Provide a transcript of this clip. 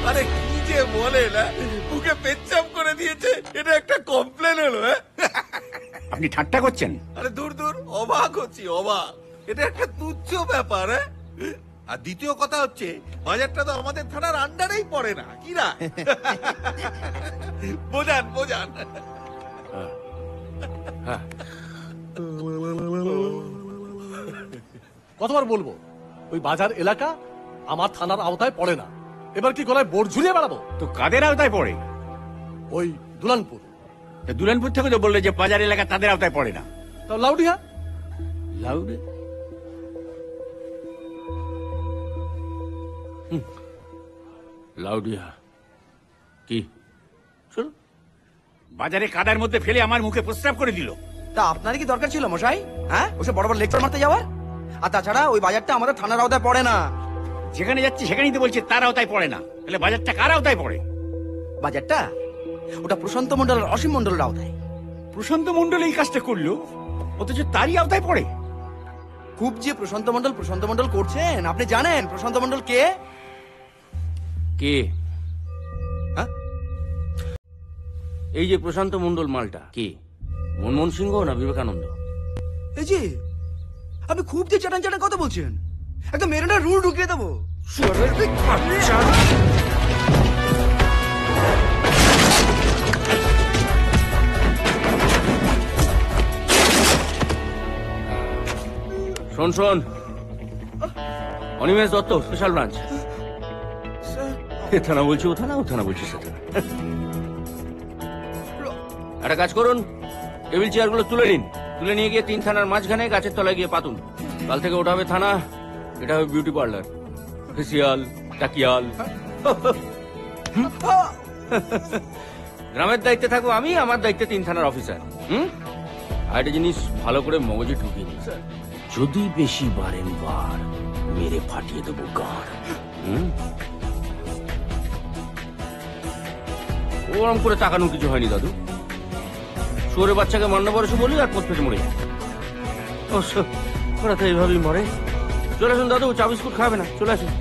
আরে কি যে বলে না, মুখে পেচ্ছাপ করে দিয়েছে, এটা একটা কমপ্লেন হলো? আপনি ঠাট্টা করছেন? আরে দূর দূর, অবাক হচ্ছি, অবাক। এটা একটা তুচ্ছ ব্যাপার। আর দ্বিতীয় কথা হচ্ছে, বাজারটা তো আমাদের থানার আন্ডারেই পড়ে না, কি না? বোঝান বোঝান। কতবার বলবো ওই বাজার এলাকা আমার থানার আওতায় পড়ে না। এবার কি গলায় বোর্ড ঝুলিয়ে বেড়াবো? তো কাদের আওতায় পড়ে? ওই দুলানপুর। দুলানপুর থেকে তো বললে যে বাজার এলাকা তাদের আওতায় পড়ে না। তো লাউডিয়া। লাউডে লাউডিয়া কি? শোনো, বাজারে কাদার মধ্যে ফেলে আমার মুখে প্রস্রাব করে দিল। তা আপনার কি দরকার ছিল মশাই? হ্যাঁ, ওসব বড় বড় লেকচার মারতে যাওয়ার? আর তাছাড়া ওই বাজারটা আমাদের থানার আওতায় পড়ে না। যেখানে যাচ্ছি সেখানেই তো বলছে তার আওতায় পড়ে না, তাহলে বাজারটা কার আওতায় পড়ে? বাজারটা ওটা প্রশান্ত মন্ডল আর অসীম মন্ডলের আওতায়। প্রশান্ত মন্ডল এই কাজটা করলো, অথচ তারই আওতায় পড়ে। খুব যে প্রশান্ত মন্ডল করছেন, আপনি জানেন প্রশান্ত মন্ডল কে? কে? হ্যাঁ? এই যে প্রশান্ত মন্ডল মালটা কে? মনমোহন সিংহ না বিবেকানন্দ? এই যে আপনি খুব যে চাটান চাটান কথা বলছেন, একদম মেরুনা রুল ঢুকিয়ে দেবো। শোন শোন, অনিমেষ দত্ত, স্পেশাল ব্রাঞ্চ। এ থানা বলছি ও থানা, ও থানা বলছি সে থানা। একটা কাজ করুন, টেবিল চেয়ারগুলো তুলে নিন, তুলে নিয়ে গিয়ে 3 থানার মাঝখানে গাছের তলায় গিয়ে পাতুন। কাল থেকে ওটা হবে থানা, এটা হবে বিউটি পার্লার, ফেসিয়াল, টাকিয়াল। গ্রামের দায়িত্বে থাকবো আমি, আমার দায়িত্বে 3 থানার অফিসার। আর একটা জিনিস ভালো করে মগজে ঢুকিয়ে নিন, যদি বেশি বারেনবার মেরে ফাটিয়ে দেবো গাঁড়। ওরম করে তাকানোর কিছু হয়নি দাদু। শুয়োরের বাচ্চাকে মান্না বরসে বলি আর পোত পেটে মরে যায়। ওরা তো এইভাবেই মরে। চলে আসুন দাদু, চা বিস্কুট খাবে না, চলে আসুন।